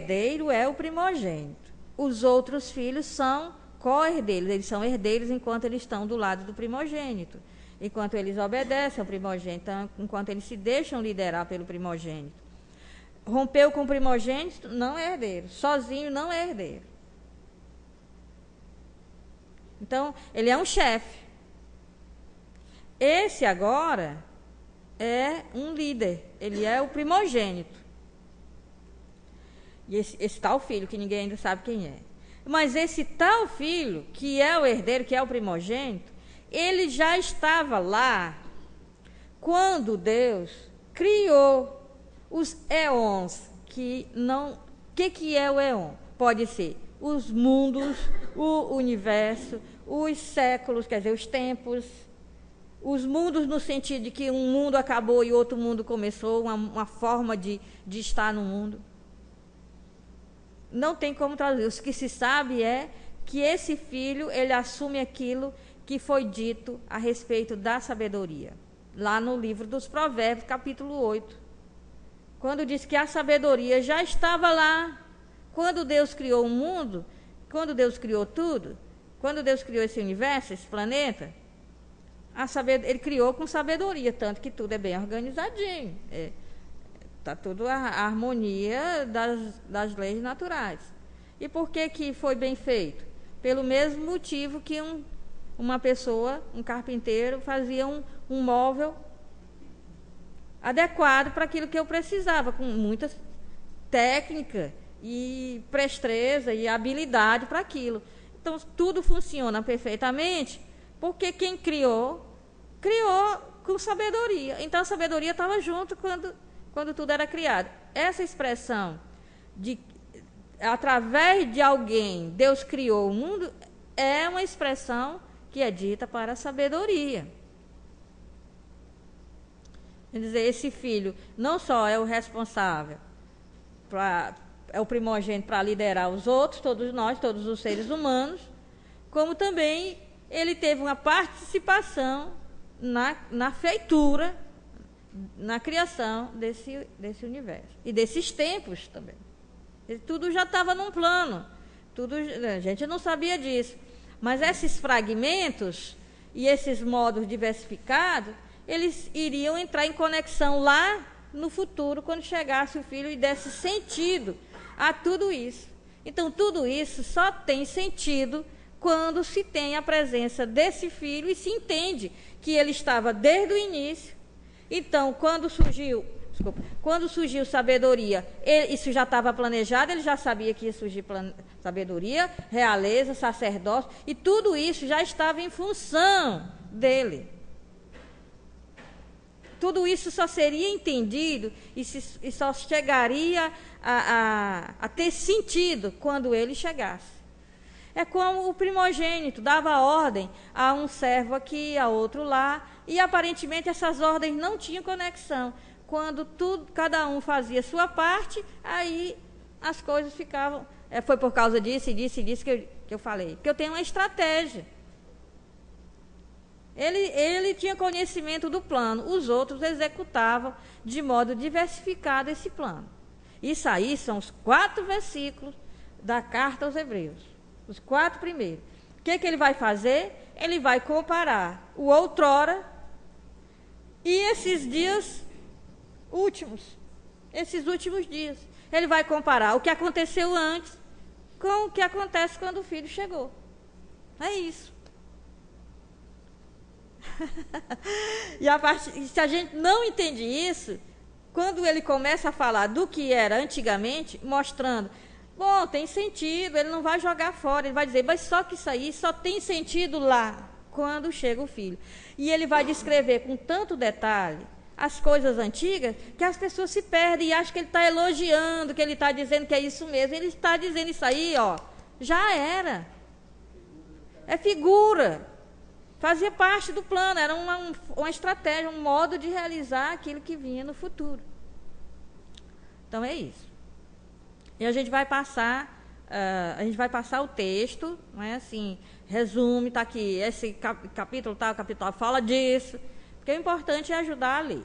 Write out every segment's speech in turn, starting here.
herdeiro é o primogênito. Os outros filhos são co-herdeiros, eles são herdeiros enquanto eles estão do lado do primogênito, enquanto eles obedecem ao primogênito, enquanto eles se deixam liderar pelo primogênito. Rompeu com o primogênito, não é herdeiro. Sozinho não é herdeiro. Então, ele é um chefe. Esse agora é um líder, ele é o primogênito. E esse tal filho, que ninguém ainda sabe quem é. Mas esse tal filho, que é o herdeiro, que é o primogênito, ele já estava lá quando Deus criou os éons, que não... O que é o éon? Pode ser os mundos, o universo, os séculos, quer dizer, os tempos. Os mundos no sentido de que um mundo acabou e outro mundo começou, uma forma de estar no mundo. Não tem como traduzir. O que se sabe é que esse filho, ele assume aquilo que foi dito a respeito da sabedoria. Lá no livro dos Provérbios, capítulo 8. Quando diz que a sabedoria já estava lá. Quando Deus criou o mundo, quando Deus criou tudo, quando Deus criou esse universo, esse planeta, ele criou com sabedoria, tanto que tudo é bem organizadinho. Está tudo a harmonia das leis naturais. E por que foi bem feito? Pelo mesmo motivo que uma pessoa, um carpinteiro, fazia um móvel adequado para aquilo que eu precisava, com muita técnica e presteza e habilidade para aquilo. Então, tudo funciona perfeitamente, porque quem criou com sabedoria. Então, a sabedoria estava junto quando tudo era criado. Essa expressão de através de alguém Deus criou o mundo é uma expressão que é dita para a sabedoria. Quer dizer, esse filho não só é o responsável, é o primogênito para liderar os outros, todos nós, todos os seres humanos, como também ele teve uma participação na feitura, na criação desse universo. E desses tempos também. Tudo já estava num plano. A gente não sabia disso. Mas esses fragmentos e esses modos diversificados, eles iriam entrar em conexão lá no futuro, quando chegasse o filho e desse sentido a tudo isso. Então, tudo isso só tem sentido quando se tem a presença desse filho e se entende que ele estava desde o início. Então, quando surgiu sabedoria, isso já estava planejado, ele já sabia que ia surgir sabedoria, realeza, sacerdócio, e tudo isso já estava em função dele. Tudo isso só seria entendido e só chegaria a ter sentido quando ele chegasse. É como o primogênito dava ordem a um servo aqui, a outro lá, e aparentemente essas ordens não tinham conexão. Quando cada um fazia sua parte, aí as coisas ficavam... foi por causa disso e disso e disso que eu falei. Porque eu tenho uma estratégia. Ele tinha conhecimento do plano, os outros executavam de modo diversificado esse plano. Isso aí são os 4 versículos da carta aos Hebreus, os 4 primeiros. O que ele vai fazer? Ele vai comparar o outrora e esses dias últimos, esses últimos dias. Ele vai comparar o que aconteceu antes com o que acontece quando o filho chegou. É isso. E se a gente não entende isso, quando ele começa a falar do que era antigamente, mostrando, bom, tem sentido, ele não vai jogar fora, ele vai dizer, mas só que isso aí só tem sentido lá, quando chega o filho. E ele vai descrever com tanto detalhe as coisas antigas, que as pessoas se perdem e acham que ele está elogiando, que ele está dizendo que é isso mesmo. Ele está dizendo isso aí, ó, já era. É figura. Fazia parte do plano, era uma estratégia, um modo de realizar aquilo que vinha no futuro. Então é isso. E a gente vai passar o texto, não é assim, resume, está aqui, esse capítulo tal, capítulo tal, fala disso, porque o importante é ajudar a ler.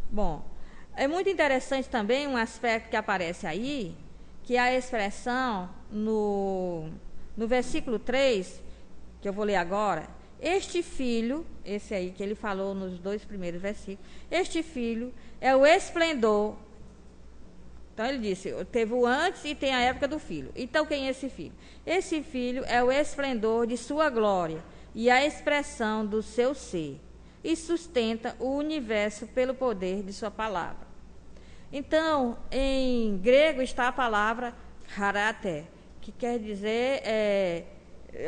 Bom, É muito interessante também um aspecto que aparece aí, que é a expressão no versículo 3, que eu vou ler agora. Este filho, esse aí que ele falou nos 2 primeiros versículos, este filho é o esplendor. Então ele disse, teve o antes e tem a época do filho. Então quem é esse filho? Esse filho é o esplendor de sua glória e a expressão do seu ser, e sustenta o universo pelo poder de sua palavra. Então, em grego está a palavra caráter, que quer dizer,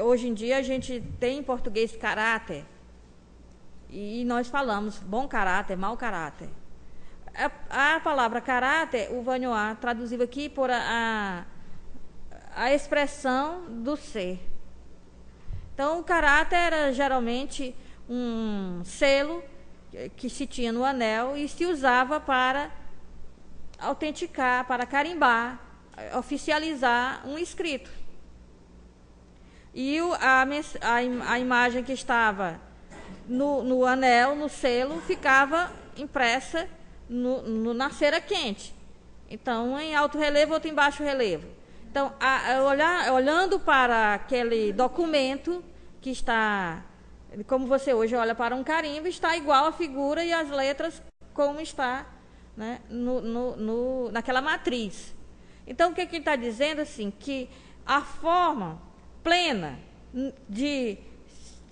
hoje em dia a gente tem em português caráter, e nós falamos bom caráter, mau caráter. A palavra caráter, o Vanhoá traduziu aqui por a expressão do ser. Então, o caráter era geralmente um selo que se tinha no anel e se usava para autenticar, para carimbar, oficializar um escrito. E a imagem que estava no anel, no selo, ficava impressa na cera quente. Então, em alto relevo, outro em baixo relevo. Então, olhando para aquele documento que está, como você hoje olha para um carimbo, está igual a figura e as letras como está, né, naquela matriz. Então, o que ele está dizendo? Assim, que a forma plena de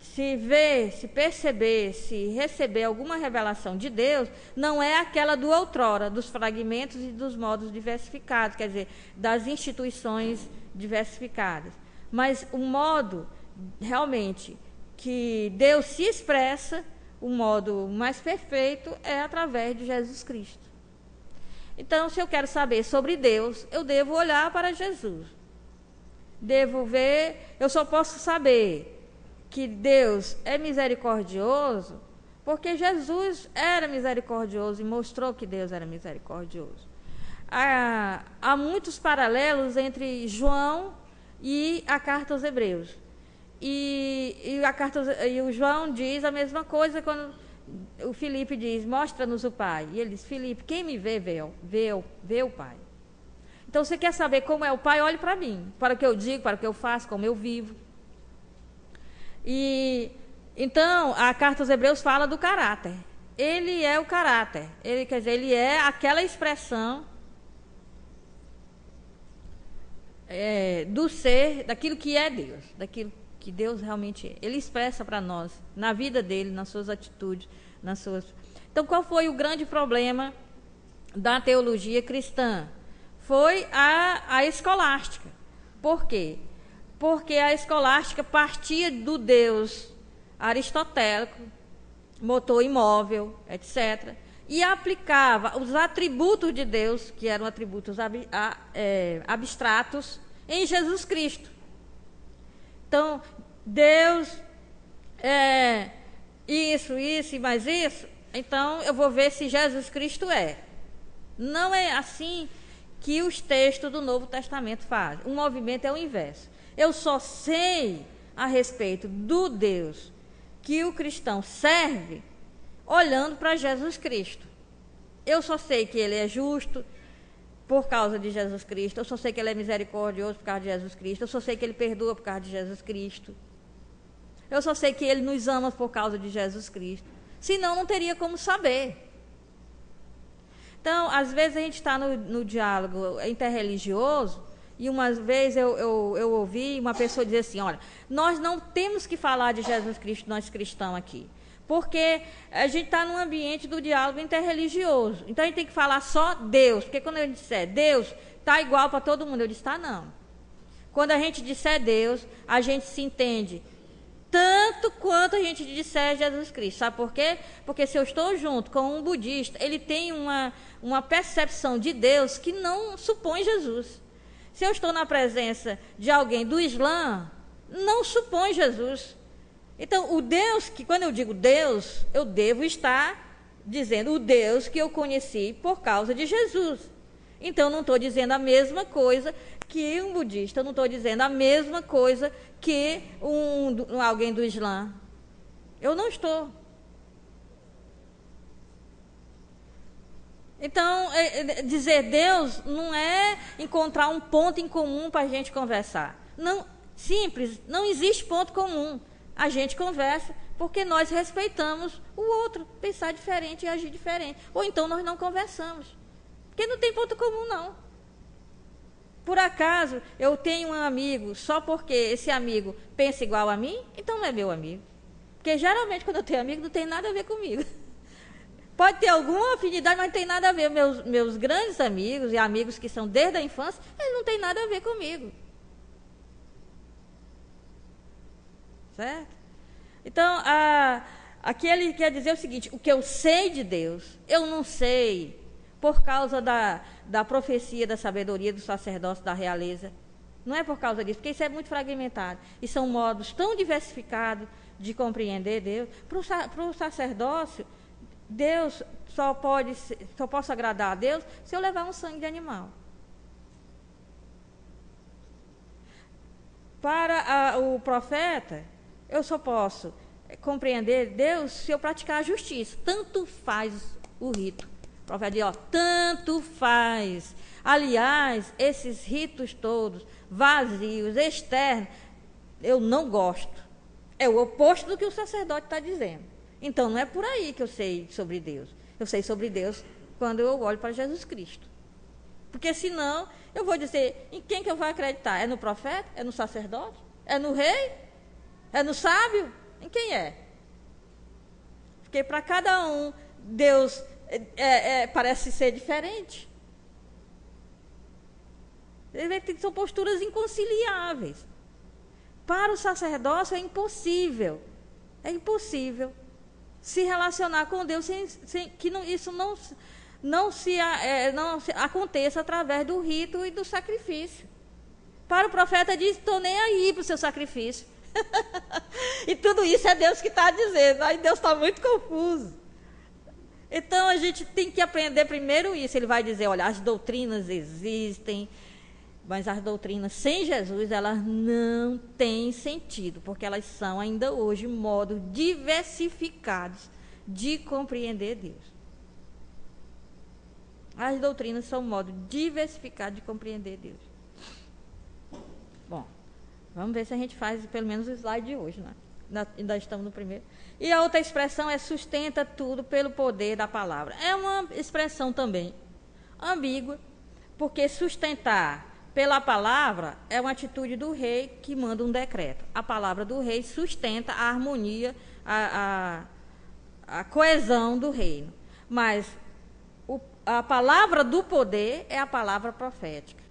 se ver, se perceber, se receber alguma revelação de Deus, não é aquela do outrora, dos fragmentos e dos modos diversificados, quer dizer, das instituições diversificadas. Mas o modo, realmente, que Deus se expressa, o modo mais perfeito, é através de Jesus Cristo. Então, se eu quero saber sobre Deus, eu devo olhar para Jesus. Devo ver, eu só posso saber que Deus é misericordioso, porque Jesus era misericordioso e mostrou que Deus era misericordioso. Há muitos paralelos entre João e a carta aos Hebreus. E o João diz a mesma coisa quando o Filipe diz, mostra-nos o Pai. E ele diz, Filipe, quem me vê, vê o Pai. Então, você quer saber como é o Pai? Olhe para mim, para o que eu digo, para o que eu faço, como eu vivo. E então a carta aos Hebreus fala do caráter. Ele é o caráter. Ele, quer dizer, ele é aquela expressão do ser, daquilo que é Deus, daquilo que Deus realmente é. Ele expressa para nós, na vida dele, nas suas atitudes, nas suas. Então, qual foi o grande problema da teologia cristã? Foi a escolástica. Por quê? Porque a escolástica partia do Deus aristotélico, motor imóvel, etc., e aplicava os atributos de Deus, que eram atributos abstratos, em Jesus Cristo. Então, Deus é isso e mais isso, então eu vou ver se Jesus Cristo é. Não é assim que os textos do Novo Testamento fazem. O movimento é o inverso. Eu só sei a respeito do Deus que o cristão serve olhando para Jesus Cristo. Eu só sei que ele é justo por causa de Jesus Cristo. Eu só sei que ele é misericordioso por causa de Jesus Cristo. Eu só sei que ele perdoa por causa de Jesus Cristo. Eu só sei que ele nos ama por causa de Jesus Cristo. Senão, não teria como saber. Então, às vezes a gente está no diálogo interreligioso. E uma vez eu ouvi uma pessoa dizer assim, olha, nós não temos que falar de Jesus Cristo, nós cristãos aqui, porque a gente está num ambiente do diálogo interreligioso, então a gente tem que falar só Deus, porque quando a gente disser Deus, está igual para todo mundo, eu disse, tá não. Quando a gente disser Deus, a gente se entende tanto quanto a gente disser Jesus Cristo, sabe por quê? Porque se eu estou junto com um budista, ele tem uma percepção de Deus que não supõe Jesus. Se eu estou na presença de alguém do Islã, não supõe Jesus. Então, o Deus, que quando eu digo Deus, eu devo estar dizendo o Deus que eu conheci por causa de Jesus. Então, eu não estou dizendo a mesma coisa que um budista, eu não estou dizendo a mesma coisa que alguém do Islã. Eu não estou. Então, dizer Deus não é encontrar um ponto em comum para a gente conversar. Não, simples, não existe ponto comum. A gente conversa porque nós respeitamos o outro, pensar diferente e agir diferente. Ou então nós não conversamos. Porque não tem ponto comum, não. Por acaso, eu tenho um amigo só porque esse amigo pensa igual a mim, então não é meu amigo. Porque geralmente quando eu tenho amigo não tem nada a ver comigo. Pode ter alguma afinidade, mas não tem nada a ver. Meus grandes amigos e amigos que são desde a infância, eles não têm nada a ver comigo. Certo? Então, aqui ele quer dizer o seguinte: o que eu sei de Deus, eu não sei por causa da profecia, da sabedoria, do sacerdócio, da realeza. Não é por causa disso, porque isso é muito fragmentado. E são modos tão diversificados de compreender Deus. Para o sacerdócio, Deus só posso agradar a Deus se eu levar um sangue de animal. Para o profeta, eu só posso compreender Deus se eu praticar a justiça. Tanto faz o rito. O profeta diz, tanto faz. Aliás, esses ritos todos, vazios, externos, eu não gosto. É o oposto do que o sacerdote está dizendo. Então, não é por aí que eu sei sobre Deus. Eu sei sobre Deus quando eu olho para Jesus Cristo. Porque senão, eu vou dizer, em quem que eu vou acreditar? É no profeta? É no sacerdote? É no rei? É no sábio? Em quem é? Porque para cada um, Deus parece ser diferente. São posturas inconciliáveis. Para o sacerdócio é impossível. É impossível se relacionar com Deus sem que isso não se aconteça através do rito e do sacrifício. Para o profeta diz, estou nem aí para o seu sacrifício. E tudo isso é Deus que está dizendo. Aí Deus está muito confuso. Então a gente tem que aprender primeiro isso. Ele vai dizer, olha, as doutrinas existem, mas as doutrinas sem Jesus, elas não têm sentido, porque elas são ainda hoje modos diversificados de compreender Deus. As doutrinas são modos diversificados de compreender Deus. Bom, vamos ver se a gente faz pelo menos o slide de hoje, né? Ainda estamos no primeiro. E a outra expressão é sustenta tudo pelo poder da palavra. É uma expressão também ambígua, porque sustentar pela palavra é uma atitude do rei que manda um decreto. A palavra do rei sustenta a harmonia, a coesão do reino. Mas a palavra do poder é a palavra profética.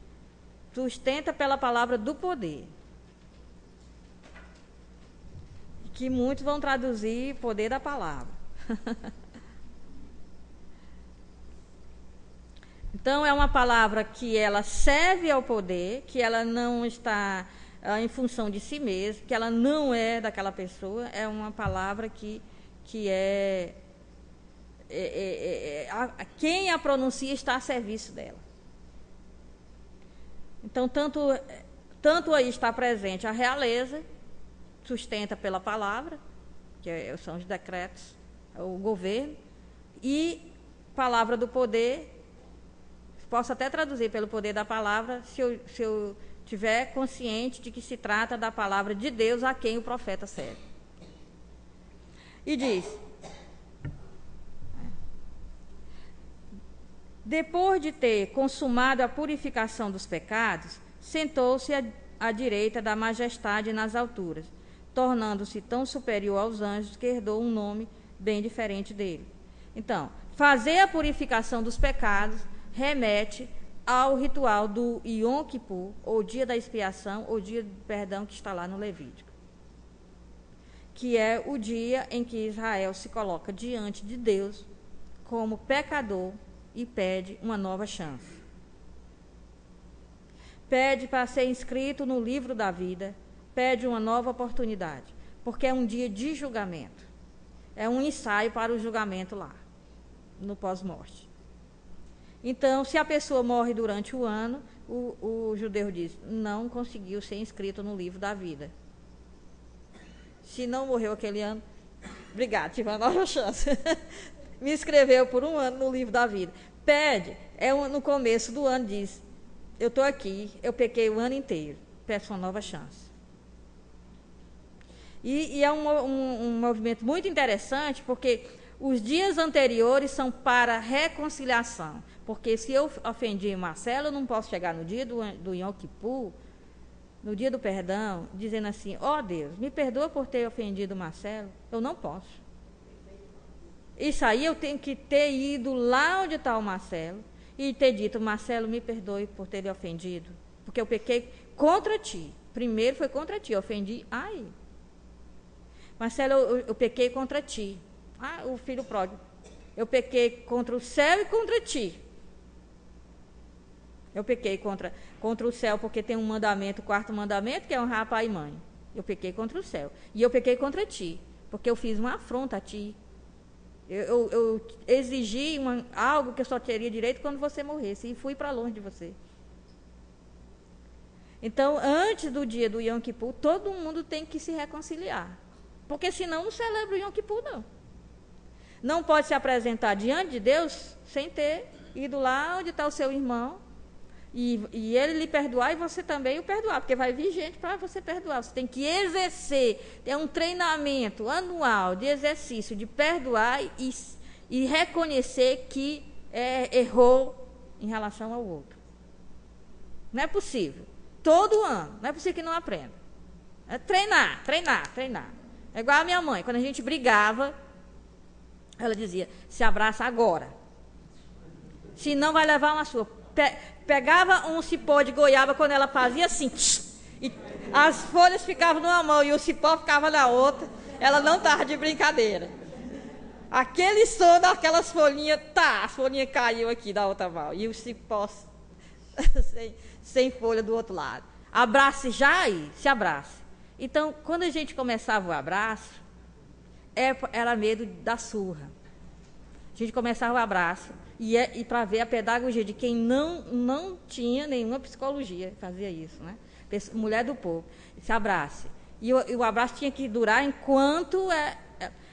Sustenta pela palavra do poder. Que muitos vão traduzir poder da palavra. Então, é uma palavra que ela serve ao poder, que ela não está em função de si mesma, que ela não é daquela pessoa, é uma palavra que quem a pronuncia está a serviço dela. Então, tanto aí está presente a realeza, sustenta pela palavra, que são os decretos, o governo, e palavra do poder, posso até traduzir pelo poder da palavra, se eu tiver consciente de que se trata da palavra de Deus a quem o profeta serve. E diz, depois de ter consumado a purificação dos pecados, sentou-se à direita da majestade nas alturas, tornando-se tão superior aos anjos que herdou um nome bem diferente dele. Então, fazer a purificação dos pecados remete ao ritual do Yom Kippur, ou dia da expiação, ou dia do perdão, que está lá no Levítico, que é o dia em que Israel se coloca diante de Deus como pecador e pede uma nova chance. Pede para ser inscrito no livro da vida, pede uma nova oportunidade, porque é um dia de julgamento. É um ensaio para o julgamento lá, no pós-morte. Então, se a pessoa morre durante o ano, o judeu diz, não conseguiu ser inscrito no livro da vida. Se não morreu aquele ano, obrigado, tive uma nova chance. Me inscreveu por um ano no livro da vida. Pede, no começo do ano diz, eu estou aqui, eu pequei o ano inteiro, peço uma nova chance. E é um movimento muito interessante, porque os dias anteriores são para reconciliação. Porque se eu ofendi Marcelo, eu não posso chegar no dia do Yom Kippur, no dia do perdão, dizendo assim, ó Deus, me perdoa por ter ofendido Marcelo. Eu não posso. Isso aí eu tenho que ter ido lá onde está o Marcelo e ter dito, Marcelo, me perdoe por ter lhe ofendido, porque eu pequei contra ti. Primeiro foi contra ti, eu ofendi, Marcelo, eu pequei contra ti. O filho pródigo. Eu pequei contra o céu e contra ti. Eu pequei contra o céu porque tem um mandamento, o quarto mandamento, que é honrar pai e mãe. Eu pequei contra o céu. E eu pequei contra ti, porque eu fiz uma afronta a ti. Eu exigi algo que eu só teria direito quando você morresse. E fui para longe de você. Então, antes do dia do Yom Kippur, todo mundo tem que se reconciliar. Porque senão não celebra o Yom Kippur, não. Não pode se apresentar diante de Deus sem ter ido lá onde está o seu irmão e ele lhe perdoar e você também o perdoar, porque vai vir gente para você perdoar. Você tem que exercer, ter um treinamento anual de exercício de perdoar e reconhecer que errou em relação ao outro. Não é possível. Todo ano. Não é possível que não aprenda. É treinar. É igual a minha mãe, quando a gente brigava, ela dizia, se abraça agora. Senão vai levar uma sua. Pegava um cipó de goiaba, quando ela fazia assim, e as folhas ficavam numa mão e o cipó ficava na outra, ela não estava de brincadeira. Aquele som daquelas folhinhas, as folhinhas caiu aqui da outra mão, e o cipó sem folha do outro lado. Abrace já aí, se abrace. Então, quando a gente começava o abraço, era medo da surra. A gente começava o abraço e para ver a pedagogia de quem não tinha nenhuma psicologia, fazia isso, né? Mulher do povo, se abrace. E o abraço tinha que durar enquanto...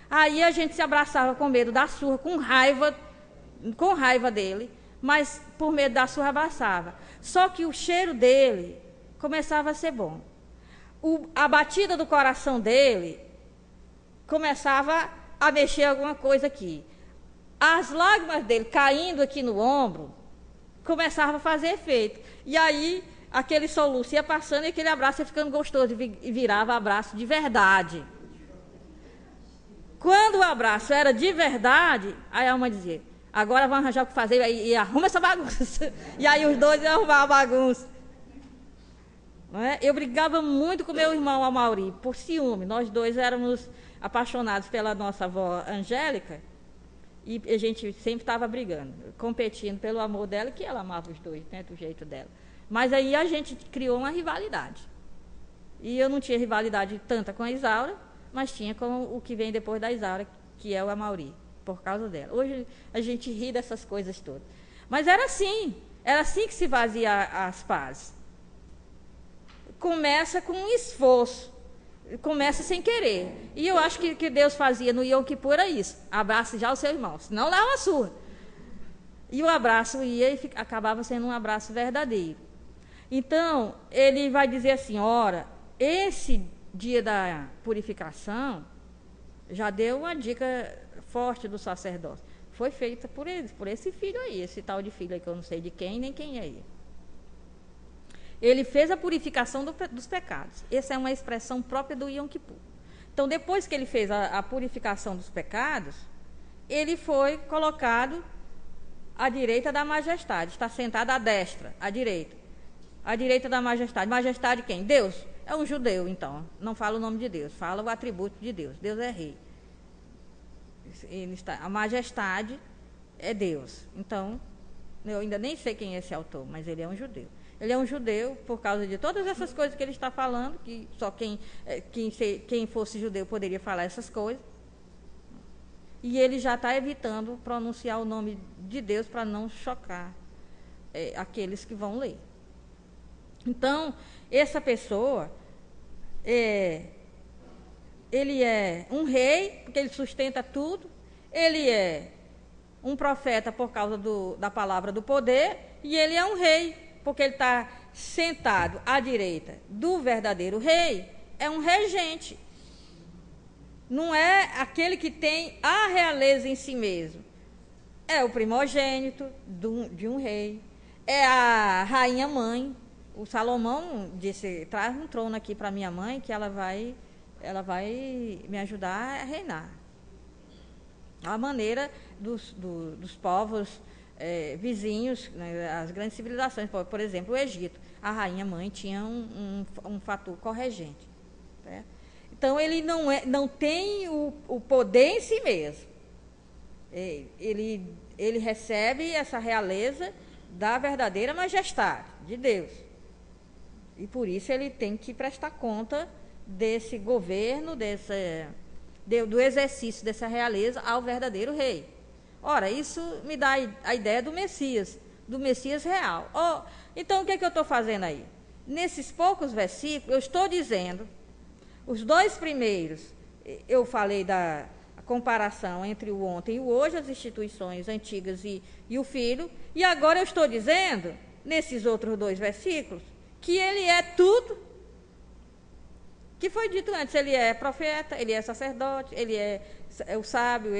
Aí a gente se abraçava com medo da surra, com raiva dele, mas por medo da surra abraçava. Só que o cheiro dele começava a ser bom. A batida do coração dele começava a mexer alguma coisa aqui. As lágrimas dele caindo aqui no ombro começavam a fazer efeito. E aí, aquele soluço ia passando e aquele abraço ia ficando gostoso e virava abraço de verdade. Quando o abraço era de verdade, aí a mãe dizia, agora vamos arranjar o que fazer e arruma essa bagunça. E aí os dois iam arrumar a bagunça. Eu brigava muito com meu irmão Amauri, por ciúme. Nós dois éramos apaixonados pela nossa avó Angélica e a gente sempre estava brigando, competindo pelo amor dela, que ela amava os dois, né, do jeito dela. Mas aí a gente criou uma rivalidade. E eu não tinha rivalidade tanta com a Isaura, mas tinha com o que vem depois da Isaura, que é o Amauri, por causa dela. Hoje a gente ri dessas coisas todas. Mas era assim que se fazia as pazes. Começa com um esforço, começa sem querer. E eu acho que Deus fazia no Yom Kippur era isso, abrace já o seu irmão, senão leva uma surra. E o abraço ia e acabava sendo um abraço verdadeiro. Então, ele vai dizer assim, ora, esse dia da purificação, já deu uma dica forte do sacerdócio, foi feita por eles, por esse filho aí, esse tal de filho aí que eu não sei de quem, nem quem é ele. Ele fez a purificação dos pecados. Essa é uma expressão própria do Yom Kippur. Então, depois que ele fez a purificação dos pecados, ele foi colocado à direita da majestade. Está sentado à destra, à direita. À direita da majestade. Majestade quem? Deus. É um judeu, então. Não fala o nome de Deus, fala o atributo de Deus. Deus é rei. A majestade é Deus. Então, eu ainda nem sei quem é esse autor, mas ele é um judeu. Ele é um judeu por causa de todas essas coisas que ele está falando, que só quem fosse judeu poderia falar essas coisas. E ele já está evitando pronunciar o nome de Deus para não chocar aqueles que vão ler. Então, essa pessoa, ele é um rei, porque ele sustenta tudo. Ele é um profeta por causa da palavra do poder, e ele é um rei, porque ele está sentado à direita do verdadeiro rei, é um regente. Não é aquele que tem a realeza em si mesmo. É o primogênito de um rei. É a rainha mãe. O Salomão disse, traz um trono aqui para minha mãe, que ela vai me ajudar a reinar. A maneira dos povos vizinhos, né, as grandes civilizações, por exemplo, o Egito. A rainha mãe tinha um fator corregente. Né? Então, ele não tem o poder em si mesmo. Ele recebe essa realeza da verdadeira majestade de Deus. E por isso ele tem que prestar conta desse governo, do exercício dessa realeza ao verdadeiro rei. Ora, isso me dá a ideia do Messias real. Então, o que é que eu estou fazendo aí? Nesses poucos versículos, eu estou dizendo, os dois primeiros, eu falei da comparação entre o ontem e o hoje, as instituições antigas e o filho, e agora eu estou dizendo, nesses outros dois versículos, que ele é tudo que foi dito antes. Ele é profeta, ele é sacerdote, ele é o sábio,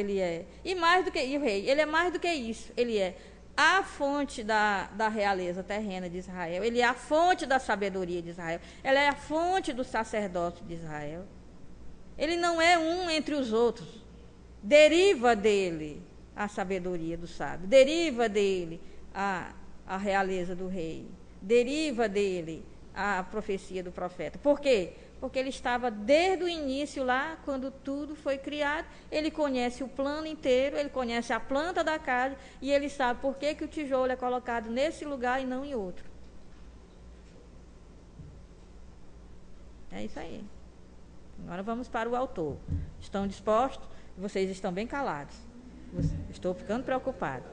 e mais do que o rei, ele é mais do que isso, ele é a fonte da realeza terrena de Israel, ele é a fonte da sabedoria de Israel, ele é a fonte do sacerdócio de Israel. Ele não é um entre os outros, deriva dele a sabedoria do sábio, deriva dele a realeza do rei, deriva dele a profecia do profeta. Por quê? Porque ele estava desde o início lá, quando tudo foi criado, ele conhece o plano inteiro, ele conhece a planta da casa, e ele sabe por que o tijolo é colocado nesse lugar e não em outro. É isso aí. Agora vamos para o autor. Estão dispostos? Vocês estão bem calados. Estou ficando preocupado.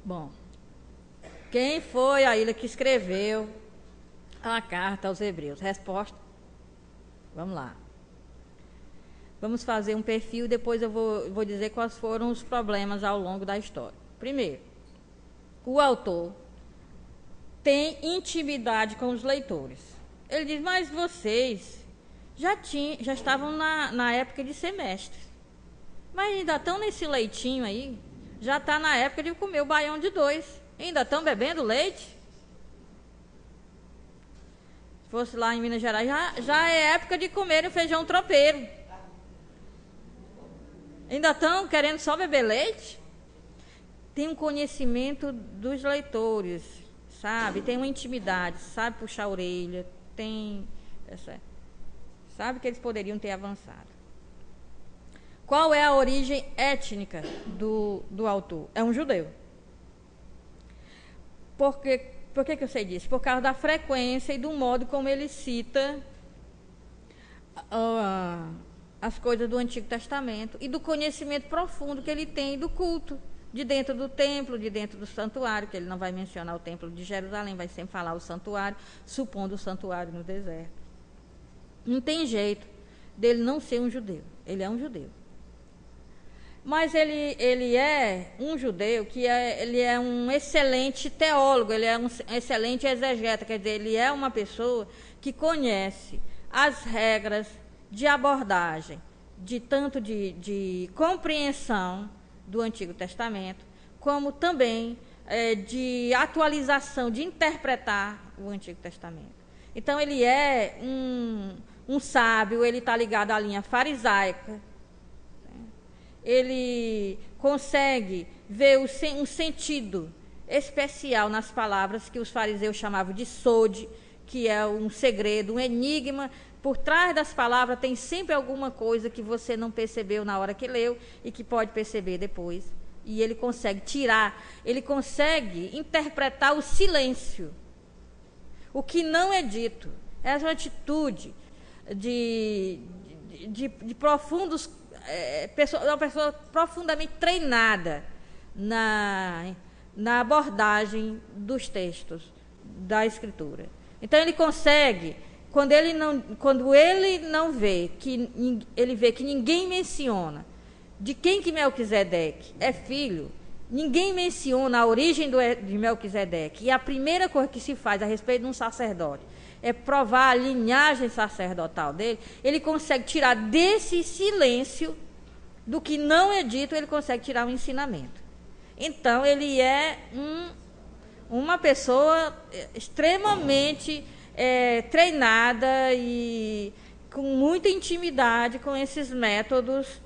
Bom, quem foi a ilha que escreveu a carta aos Hebreus? Resposta: vamos lá. Vamos fazer um perfil, depois eu vou dizer quais foram os problemas ao longo da história. Primeiro, o autor tem intimidade com os leitores. Ele diz, mas vocês já estavam na época de semestre, mas ainda estão nesse leitinho aí, já está na época de comer o baião de 2. Ainda estão bebendo leite? Se fosse lá em Minas Gerais, já é época de comer o feijão tropeiro. Ainda estão querendo só beber leite? Tem um conhecimento dos leitores, sabe? Tem uma intimidade, sabe puxar a orelha, sabe que eles poderiam ter avançado. Qual é a origem étnica do autor? É um judeu. Por que eu sei disso? Por causa da frequência e do modo como ele cita as coisas do Antigo Testamento e do conhecimento profundo que ele tem do culto, de dentro do templo, de dentro do santuário, que ele não vai mencionar o templo de Jerusalém, vai sempre falar o santuário, supondo o santuário no deserto. Não tem jeito dele não ser um judeu. Ele é um judeu. Mas ele é um judeu ele é um excelente teólogo, ele é um excelente exegeta, quer dizer, ele é uma pessoa que conhece as regras de abordagem, tanto de compreensão do Antigo Testamento, como também de atualização, de interpretar o Antigo Testamento. Então, ele é um sábio, ele está ligado à linha farisaica. Ele consegue ver um sentido especial nas palavras que os fariseus chamavam de sode, que é um segredo, um enigma. Por trás das palavras tem sempre alguma coisa que você não percebeu na hora que leu e que pode perceber depois. E ele consegue ele consegue interpretar o silêncio, o que não é dito. Essa é uma atitude de profundos... uma pessoa profundamente treinada na abordagem dos textos da Escritura. Então, ele consegue quando ele não vê, ele vê que ninguém menciona de quem que Melquisedeque é filho, ninguém menciona a origem de Melquisedeque, e a primeira coisa que se faz a respeito de um sacerdote é provar a linhagem sacerdotal dele, ele consegue tirar desse silêncio, do que não é dito, ele consegue tirar um ensinamento. Então, ele é uma pessoa extremamente treinada e com muita intimidade com esses métodos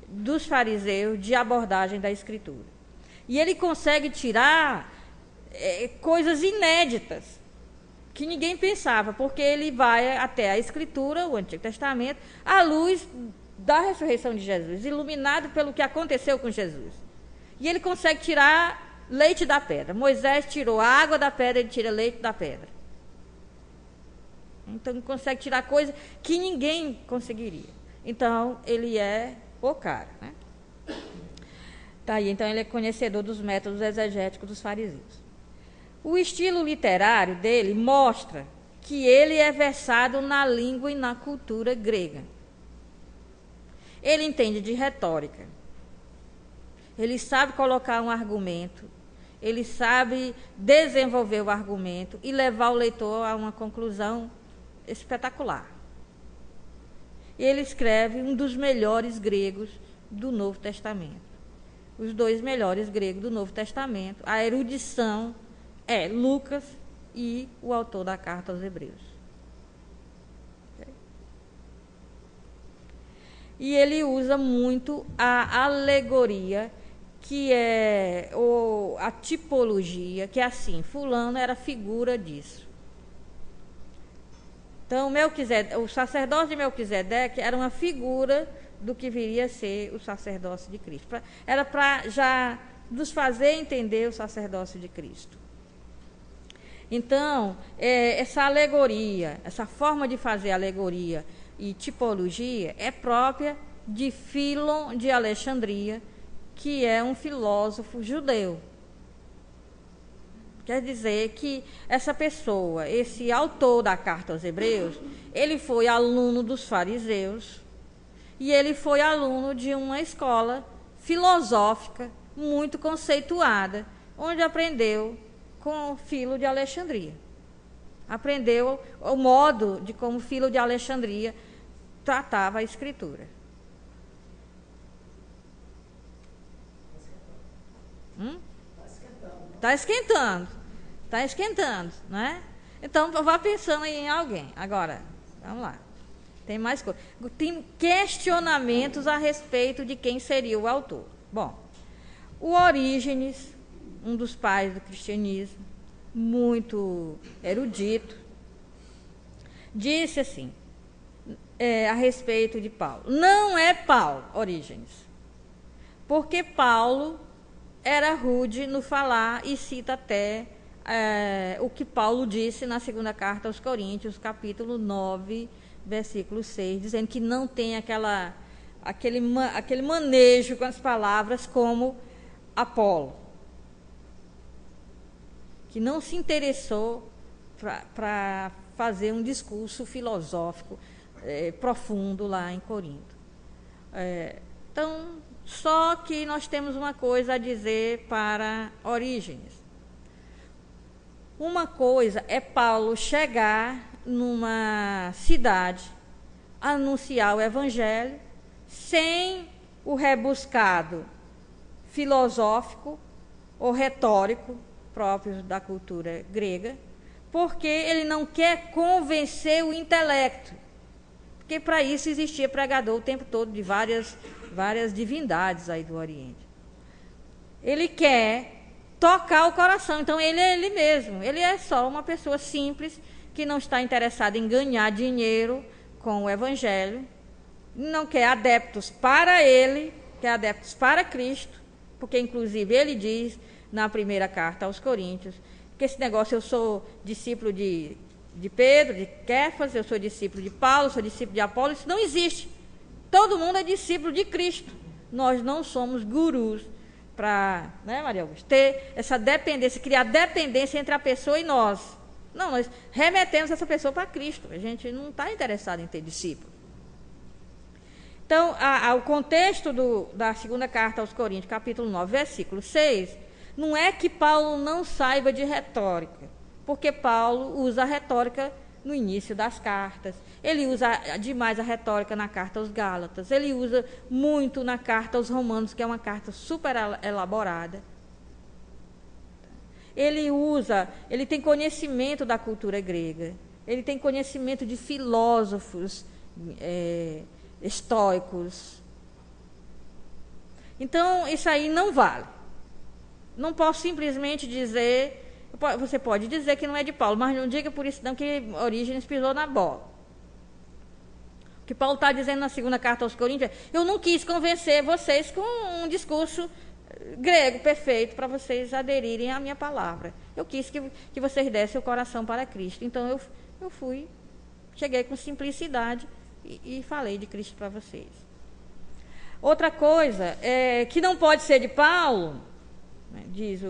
dos fariseus de abordagem da Escritura. E ele consegue tirar coisas inéditas, que ninguém pensava, porque ele vai até a Escritura, o Antigo Testamento, à luz da ressurreição de Jesus, iluminado pelo que aconteceu com Jesus. E ele consegue tirar leite da pedra. Moisés tirou a água da pedra, ele tira leite da pedra. Então, ele consegue tirar coisa que ninguém conseguiria. Então, ele é o cara, né? Tá aí, então, ele é conhecedor dos métodos exegéticos dos fariseus. O estilo literário dele mostra que ele é versado na língua e na cultura grega. Ele entende de retórica. Ele sabe colocar um argumento. Ele sabe desenvolver o argumento e levar o leitor a uma conclusão espetacular. Ele escreve um dos melhores gregos do Novo Testamento. Os dois melhores gregos do Novo Testamento. A erudição é Lucas e o autor da carta aos Hebreus. E ele usa muito a alegoria, que é a tipologia, que é assim, fulano era figura disso. Então, o sacerdócio de Melquisedeque era uma figura do que viria a ser o sacerdócio de Cristo. Era para já nos fazer entender o sacerdócio de Cristo. Então, essa alegoria, essa forma de fazer alegoria e tipologia é própria de Fílon de Alexandria, que é um filósofo judeu. Quer dizer que essa pessoa, esse autor da carta aos Hebreus, ele foi aluno dos fariseus e ele foi aluno de uma escola filosófica muito conceituada, onde aprendeu com Filo de Alexandria. Aprendeu o modo de como Filo de Alexandria tratava a Escritura. Está esquentando, né? Então, vá pensando aí em alguém. Agora, vamos lá. Tem mais coisas. Tem questionamentos a respeito de quem seria o autor. Bom, o Orígenes, um dos pais do cristianismo, muito erudito, disse assim, a respeito de Paulo. Não é Paulo, Orígenes, porque Paulo era rude no falar e cita até o que Paulo disse na segunda carta aos Coríntios, capítulo 9, versículo 6, dizendo que não tem aquele manejo com as palavras como Apolo, que não se interessou para fazer um discurso filosófico profundo lá em Corinto. Então, só que nós temos uma coisa a dizer para Orígenes. Uma coisa é Paulo chegar numa cidade, anunciar o evangelho, sem o rebuscado filosófico ou retórico próprios da cultura grega, porque ele não quer convencer o intelecto, porque para isso existia pregador o tempo todo de várias divindades aí do Oriente. Ele quer tocar o coração, então ele é ele mesmo, ele é só uma pessoa simples, que não está interessada em ganhar dinheiro com o evangelho, não quer adeptos para ele, quer adeptos para Cristo, porque inclusive ele diz na primeira carta aos Coríntios, que esse negócio, eu sou discípulo de Pedro, de Kéfas, eu sou discípulo de Paulo, eu sou discípulo de Apolo, isso não existe. Todo mundo é discípulo de Cristo. Nós não somos gurus para, né, Maria Augusta, ter essa dependência, criar dependência entre a pessoa e nós. Não, nós remetemos essa pessoa para Cristo. A gente não está interessado em ter discípulo. Então, o contexto da segunda carta aos Coríntios, capítulo 9, versículo 6, não é que Paulo não saiba de retórica, porque Paulo usa a retórica no início das cartas. Ele usa demais a retórica na carta aos Gálatas. Ele usa muito na carta aos Romanos, que é uma carta super elaborada. Ele tem conhecimento da cultura grega. Ele tem conhecimento de filósofos estoicos. Então, isso aí não vale. Não posso simplesmente dizer... Você pode dizer que não é de Paulo, mas não diga por isso não que Orígenes pisou na bola. O que Paulo está dizendo na segunda carta aos Coríntios é: eu não quis convencer vocês com um discurso grego perfeito para vocês aderirem à minha palavra. Eu quis que vocês dessem o coração para Cristo. Então eu cheguei com simplicidade e falei de Cristo para vocês. Outra coisa que não pode ser de Paulo, né, diz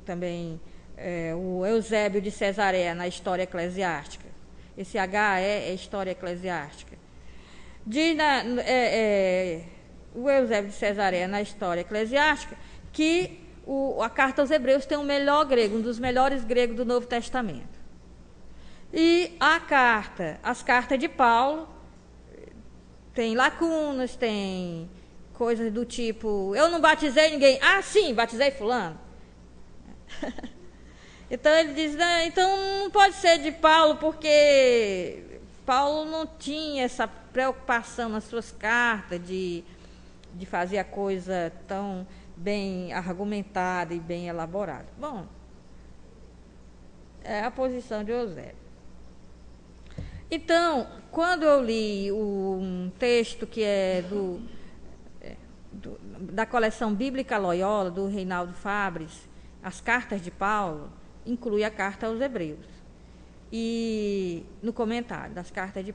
também o Eusébio de Cesareia na História Eclesiástica. Esse HE é História Eclesiástica. Diz o Eusébio de Cesareia na História Eclesiástica que a carta aos Hebreus tem o melhor grego, um dos melhores gregos do Novo Testamento. E as cartas de Paulo tem lacunas, tem coisas do tipo: eu não batizei ninguém. Ah, sim, batizei fulano. Então ele diz: então não pode ser de Paulo, porque Paulo não tinha essa preocupação nas suas cartas de fazer a coisa tão bem argumentada e bem elaborada. Bom, é a posição de Eusébio. Então, quando eu li um texto que é da coleção Bíblica Loyola, do Reinaldo Fabres, as cartas de Paulo, inclui a carta aos Hebreus. E no comentário das cartas de